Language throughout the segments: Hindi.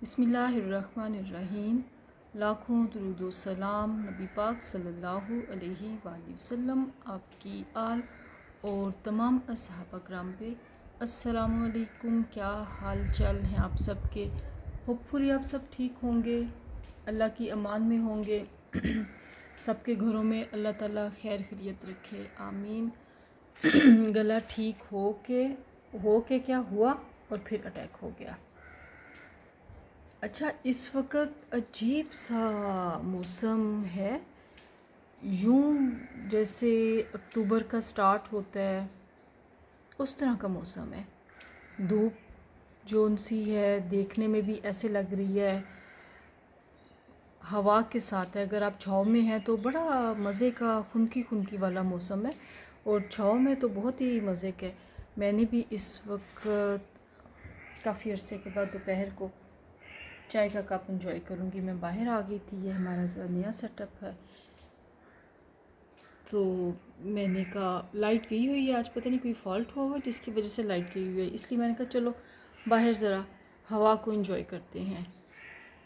बिस्मिल्लाहिर्रहमानिर्रहीम। लाखों दुरूद व सलाम नबी पाक सल्लल्लाहु अलैहि वसल्लम आपकी आल और तमाम असहाब अकराम पे। अस्सलामु अलैकुम। क्या हाल चाल हैं आप सबके? होपफुली आप सब ठीक होंगे, अल्लाह की अमान में होंगे। सबके घरों में अल्लाह ताला खैर खैरियत रखे, आमीन। गला ठीक हो के क्या हुआ और फिर अटैक हो गया। अच्छा, इस वक्त अजीब सा मौसम है, यूं जैसे अक्टूबर का स्टार्ट होता है उस तरह का मौसम है। धूप जोन सी है, देखने में भी ऐसे लग रही है हवा के साथ है। अगर आप छाँव में हैं तो बड़ा मज़े का खुनकी खुनकी वाला मौसम है, और छाँव में तो बहुत ही मज़े का है। मैंने भी इस वक्त काफ़ी अरसे के बाद दोपहर को चाय का कप एंजॉय करूँगी। मैं बाहर आ गई थी, ये हमारा ज़रा नया सेटअप है, तो मैंने कहा लाइट गई हुई है आज, पता नहीं कोई फॉल्ट हुआ जिसकी वजह से लाइट गई हुई है, इसलिए मैंने कहा चलो बाहर ज़रा हवा को एंजॉय करते हैं।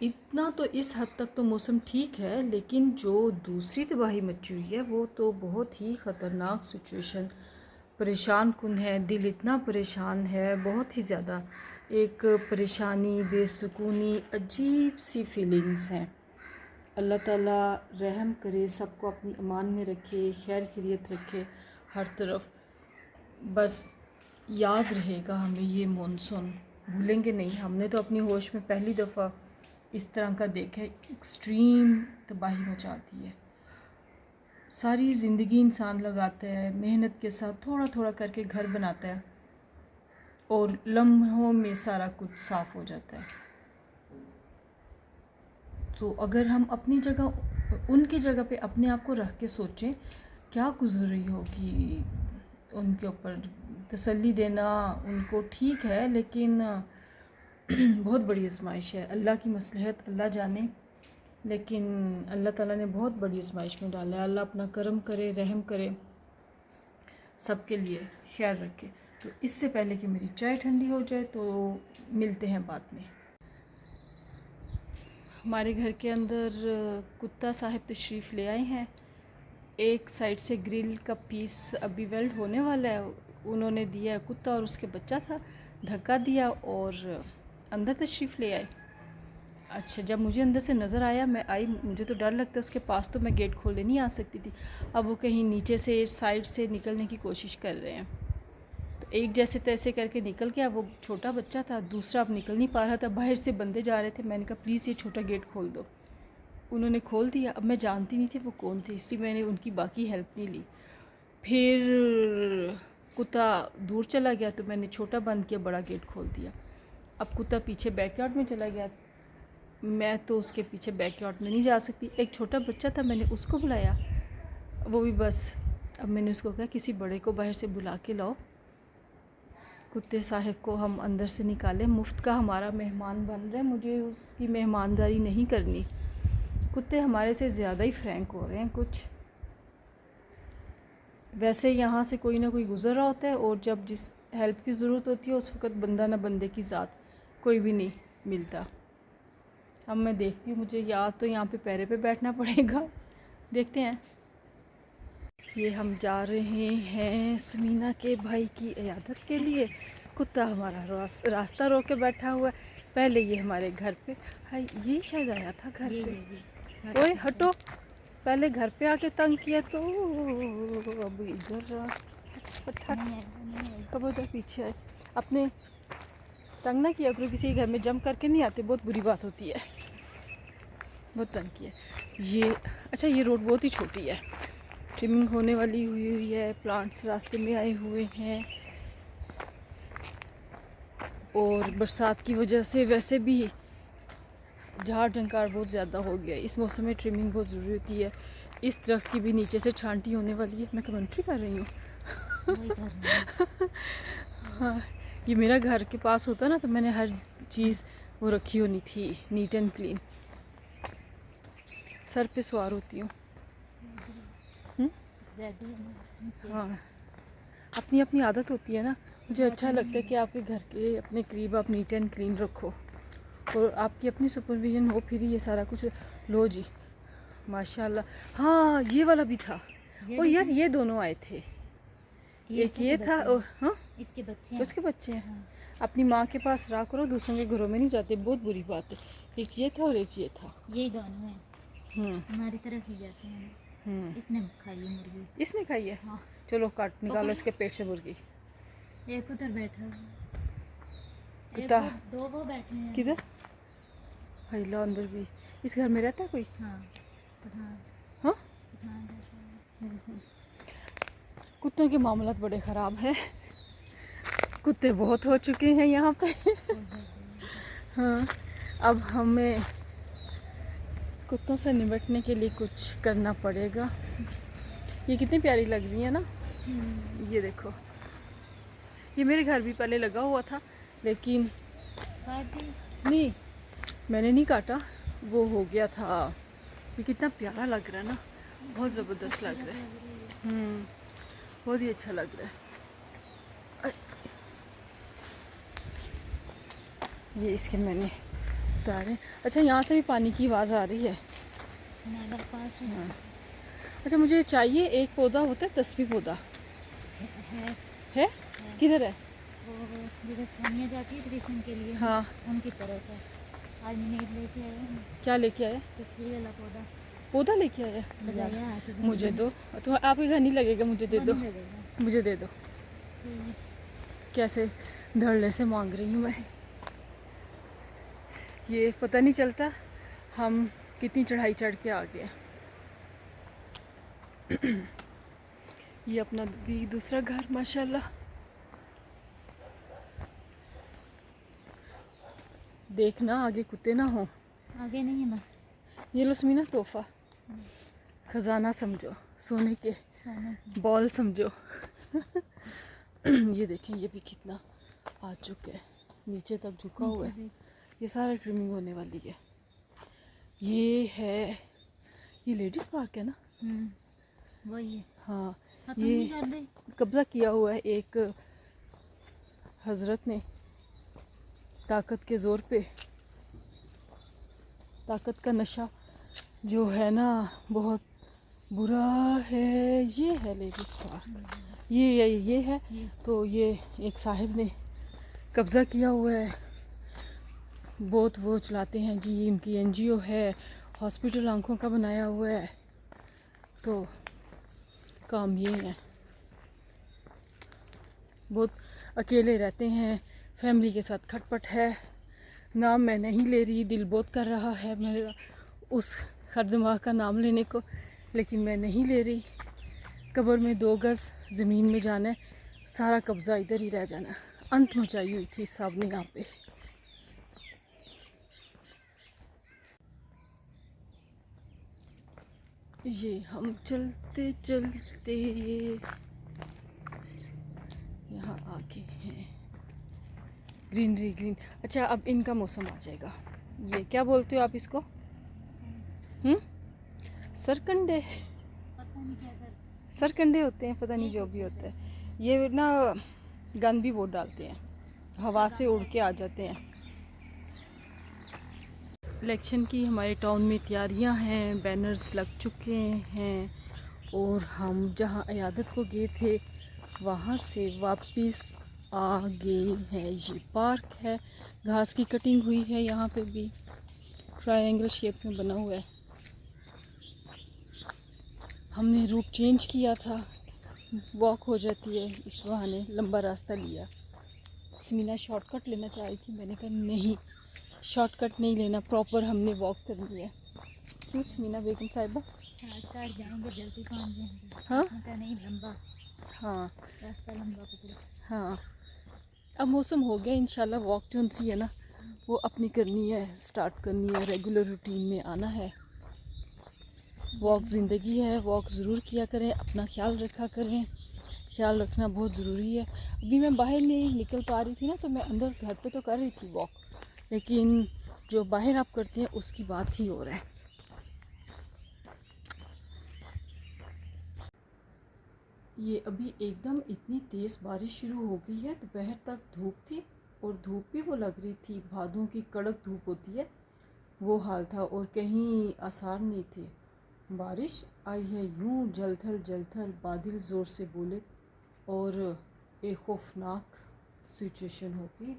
इतना तो इस हद तक तो मौसम ठीक है, लेकिन जो दूसरी तबाही मची हुई है वो तो बहुत ही ख़तरनाक सिचुएशन, परेशान कुन है। दिल इतना परेशान है, बहुत ही ज़्यादा एक परेशानी, बेसुकूनी, अजीब सी फीलिंग्स हैं। अल्लाह ताला रहम करे, सबको अपनी अमान में रखे, खैर खैरियत रखे हर तरफ। बस याद रहेगा हमें ये मॉनसून, भूलेंगे नहीं। हमने तो अपनी होश में पहली दफ़ा इस तरह का देखा है, एक्सट्रीम तबाही मचाती है। सारी ज़िंदगी इंसान लगाता है, मेहनत के साथ थोड़ा थोड़ा करके घर बनाता है, और लम्हों में सारा कुछ साफ़ हो जाता है। तो अगर हम अपनी जगह, उनकी जगह पे अपने आप को रख के सोचें, क्या गुज़र रही होगी उनके ऊपर। तसल्ली देना उनको ठीक है, लेकिन बहुत बड़ी आजमाइश है। अल्लाह की मसलहत अल्लाह जाने, लेकिन अल्लाह ताला ने बहुत बड़ी आजमाइश में डाला है। अल्लाह अपना करम करे, रहम करे, सबके लिए ख्याल रखे। तो इससे पहले कि मेरी चाय ठंडी हो जाए, तो मिलते हैं बाद में। हमारे घर के अंदर कुत्ता साहब तशरीफ़ ले आए हैं। एक साइड से ग्रिल का पीस अभी वेल्ड होने वाला है, उन्होंने दिया, कुत्ता और उसके बच्चा था, धक्का दिया और अंदर तशरीफ़ ले आए। अच्छा, जब मुझे अंदर से नज़र आया, मैं आई, मुझे तो डर लगता है उसके पास, तो मैं गेट खोलने नहीं आ सकती थी। अब वो कहीं नीचे से साइड से निकलने की कोशिश कर रहे हैं, तो एक जैसे तैसे करके निकल गया। वो छोटा बच्चा था, दूसरा अब निकल नहीं पा रहा था, बाहर से बंदे जा रहे थे। मैंने कहा प्लीज़ ये छोटा गेट खोल दो, उन्होंने खोल दिया। अब मैं जानती नहीं थी वो कौन थे, इसलिए मैंने उनकी बाकी हेल्प नहीं ली। फिर कुत्ता दूर चला गया, तो मैंने छोटा बंद किया, बड़ा गेट खोल दिया। अब कुत्ता पीछे बैकयार्ड में चला गया, मैं तो उसके पीछे बैकयार्ड में नहीं जा सकती। एक छोटा बच्चा था, मैंने उसको बुलाया, वो भी बस। अब मैंने उसको कहा किसी बड़े को बाहर से बुला के लाओ, कुत्ते साहब को हम अंदर से निकालें, मुफ्त का हमारा मेहमान बन रहा है, मुझे उसकी मेहमानदारी नहीं करनी। कुत्ते हमारे से ज़्यादा ही फ्रैंक हो रहे हैं कुछ। वैसे यहाँ से कोई ना कोई गुज़र रहा होता है, और जब जिस हेल्प की ज़रूरत होती है उस वक़्त बंदा ना बंदे की ज़ात कोई भी नहीं मिलता। अब मैं देखती हूँ, मुझे या तो यहाँ पे पैरे पे बैठना पड़ेगा, देखते हैं। ये हम जा रहे हैं समीना के भाई की इयादत के लिए। कुत्ता हमारा रास्ता रोक के बैठा हुआ है। पहले ये हमारे घर पे, हाय ये शायद आया था घर पे। ओए हटो, पहले घर पे आके तंग किया, तो अब इधर रास्ता कब उधर पीछे है। अपने तंग ना किया करो, किसी घर में जम करके नहीं आते, बहुत बुरी बात होती है। बहुत तंग किया ये। अच्छा, ये रोड बहुत ही छोटी है, ट्रिमिंग होने वाली हुई है, प्लांट्स रास्ते में आए हुए हैं, और बरसात की वजह से वैसे भी झाड़ झंकार बहुत ज़्यादा हो गया। इस मौसम में ट्रिमिंग बहुत ज़रूरी होती है। इस दरख्त की भी नीचे से छांटी होने वाली है। मैं कमेंट्री कर रही हूँ। हाँ, ये मेरा घर के पास होता ना, तो मैंने हर चीज़ वो रखी होनी थी नीट एंड क्लीन। सर पे सवार होती हूँ। हाँ, अपनी अपनी आदत होती है ना। मुझे अच्छा लगता है कि आपके घर के अपने करीब आप नीट एंड क्लीन रखो। और आपकी अपनी सुपरविजन हो फिर ये सारा कुछ। लो जी माशाल्लाह। हाँ ये वाला भी था। ओ यार ये दोनों आए थे, एक ये था और हाँ इसके बच्चे तो उसके बच्चे हैं। हाँ। अपनी माँ के पास रहा करो, दूसरों के घरों में नहीं जाते, बहुत बुरी बात है। एक ये था और एक ये था। यही दोनों हैं, हमारी तरफ ही जाते हैं। इसने खाई है मुर्गी। इसने खाई है? हाँ। चलो काट निकालो इसके पेट से मुर्गी। एक उधर बैठा है, कुत्ता दो वो बैठे हैं। किधर? हैला अंदर भी। इस घर में रहता है कोई? हाँ पठान। हाँ पठान रहता है। कुत्तों के मामलात बड़े ख़राब हैं। कुत्ते बहुत हो चुके हैं यहाँ पे। हाँ अब हमें कुत्तों से निपटने के लिए कुछ करना पड़ेगा। ये कितनी प्यारी लग रही है ना। ये देखो, ये मेरे घर भी पहले लगा हुआ था लेकिन नहीं मैंने नहीं काटा, वो हो गया था। ये कितना प्यारा लग रहा है ना, बहुत ज़बरदस्त लग रहा है। बहुत ही अच्छा लग रहा है। ये इसके मैंने उतारे। अच्छा यहाँ से भी पानी की आवाज़ आ रही है। हाँ अच्छा मुझे चाहिए, एक पौधा होता है तस्बी पौधा है? किधर है? वो जगह सोनिया जाती है ट्यूशन के लिए, हाँ उनकी तरफ है। आज मैंने लेके आया हूँ। क्या लेके आया? तस्वीर वाला पौधा। पौधा लेके आया? बताया मुझे दो, तो आपके घर नहीं लगेगा, मुझे दे दो, मुझे दे दो। कैसे धड़ल्ले से मांग रही हूँ मैं। ये पता नहीं चलता हम कितनी चढ़ाई चढ़ के आ गए। ये अपना भी दूसरा घर माशाल्लाह। देखना आगे कुत्ते ना हो। आगे नहीं है बस। ये लो स्मीना तोहफा, खजाना समझो, सोने के बॉल समझो। ये देखें ये भी कितना आ चुका है, नीचे तक झुका हुआ है। ये सारा ट्रिमिंग होने वाली है। ये है, ये लेडीज पार्क है ना? वही है। हाँ ये कब्जा किया हुआ है एक हजरत ने, ताकत के ज़ोर पे। ताकत का नशा जो है ना बहुत बुरा है। ये है लेडीज पार्क, ये है। तो ये एक साहिब ने कब्ज़ा किया हुआ है। बहुत वो चलाते हैं जी, इनकी एनजीओ है, हॉस्पिटल आंखों का बनाया हुआ है। तो काम ये है, बहुत अकेले रहते हैं, फैमिली के साथ खटपट है। नाम मैं नहीं ले रही, दिल बहुत कर रहा है मेरा उस खरदमा का नाम लेने को, लेकिन मैं नहीं ले रही। कब्र में 2 गज़ ज़मीन में जाना है, सारा कब्ज़ा इधर ही रह जाना। अंत मचाई हुई थी साहब ने यहाँ पे। ये हम चलते चलते यहाँ आके हैं, ग्रीनरी ग्रीन। अच्छा अब इनका मौसम आ जाएगा। ये क्या बोलते हो आप इसको? सरकंडे, सरकंडे होते हैं, पता नहीं जो भी होता है। ये ना गंद भी बहुत डालते हैं, हवा से उड़ के आ जाते हैं। इलेक्शन की हमारे टाउन में तैयारियां हैं, बैनर्स लग चुके हैं और हम जहां अयादत को गए थे वहां से वापस आ गए हैं। ये पार्क है, घास की कटिंग हुई है, यहाँ पे भी ट्रायंगल शेप में बना हुआ है। हमने रूट चेंज किया था, वॉक हो जाती है, इस बहाने लंबा रास्ता लिया। स्मीना शॉर्टकट लेना चाह रही थी, मैंने कहा नहीं शॉर्टकट नहीं लेना, प्रॉपर हमने वॉक करनी है। क्यों स्मीना बेगम साहिबा? जाएंगे जल्दी पहुंच जाएंगे। हाँ नहीं लंबा, हाँ रास्ता लंबा पकड़ो। हाँ अब मौसम हो गया, इंशाल्लाह वॉक जो सी है ना वो अपनी करनी है, स्टार्ट करनी है, रेगुलर रूटीन में आना है। वॉक ज़िंदगी है, वॉक ज़रूर किया करें, अपना ख्याल रखा करें, ख्याल रखना बहुत ज़रूरी है। अभी मैं बाहर नहीं निकल पा रही थी ना, तो मैं अंदर घर पे तो कर रही थी वॉक, लेकिन जो बाहर आप करते हैं उसकी बात ही हो रहा है। ये अभी एकदम इतनी तेज़ बारिश शुरू हो गई है, दोपहर तक धूप थी और धूप भी वो लग रही थी, भादों की कड़क धूप होती है वो हाल था, और कहीं आसार नहीं थे। बारिश आई है यूं जलथल बादल ज़ोर से बोले, और एक खौफनाक सिचुएशन होगी।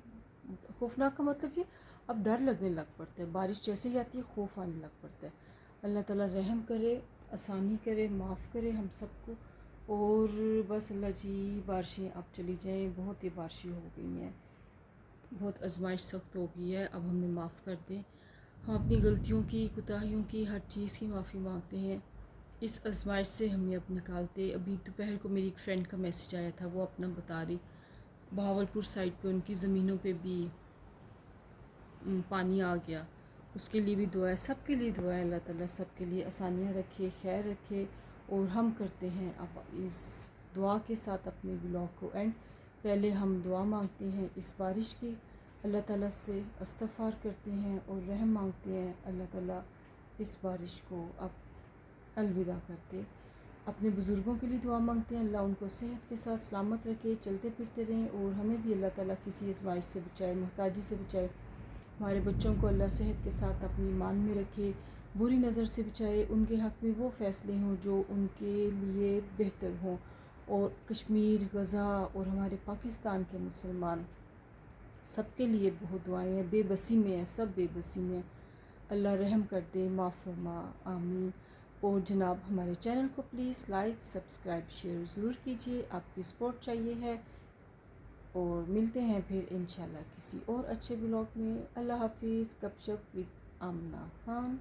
खौफनाक का मतलब ये, अब डर लगने लग पड़ता है, बारिश जैसे ही आती है खौफ आने लग पड़ता है। अल्लाह ताला रहम करे, आसानी करे, माफ़ करे हम सबको। और बस अल्लाह जी बारिशें अब चली जाएं, बहुत ही बारिशें हो गई हैं, बहुत आजमाइश सख्त हो गई है, अब हमें माफ़ कर दें। हम अपनी गलतियों की, कोताहियों की, हर चीज़ की माफ़ी मांगते हैं। इस आजमाइश से हमें अब निकालते। अभी दोपहर को मेरी एक फ्रेंड का मैसेज आया था, वो अपना बता रही, बहावलपुर साइड पे उनकी ज़मीनों पे भी पानी आ गया। उसके लिए भी दुआ है, सब के लिए दुआ है, अल्लाह ताला सब के लिए आसानियाँ रखे, खैर रखे। और हम करते हैं अब इस दुआ के साथ अपने ब्लॉग को एंड। पहले हम दुआ मांगते हैं इस बारिश की, अल्लाह ताला से इस्तग़फ़ार करते हैं और रहम मांगते हैं। अल्लाह ताला इस बारिश को अब अलविदा करते। अपने बुज़ुर्गों के लिए दुआ मांगते हैं, अल्लाह उनको सेहत के साथ सलामत रखे, चलते फिरते रहें, और हमें भी अल्लाह ताला किसी आज़माइश से बचाए, मोहताजी से बचाए। हमारे बच्चों को अल्लाह सेहत के साथ अपनी ईमान में रखे, बुरी नज़र से बचाए, उनके हक़ में वो फ़ैसले हों जो उनके लिए बेहतर हों। और कश्मीर, गज़ा और हमारे पाकिस्तान के मुसलमान सब के लिए बहुत दुआएं हैं, बेबसी में है, सब बेबसी में है। अल्लाह रहम कर दे, माफ़ फरमा, आमीन। और जनाब हमारे चैनल को प्लीज़ लाइक, सब्सक्राइब, शेयर ज़रूर कीजिए, आपकी सपोर्ट चाहिए है। और मिलते हैं फिर इंशाल्लाह किसी और अच्छे ब्लॉग में। अल्लाह हाफिज़। गपशप विद आमना खान।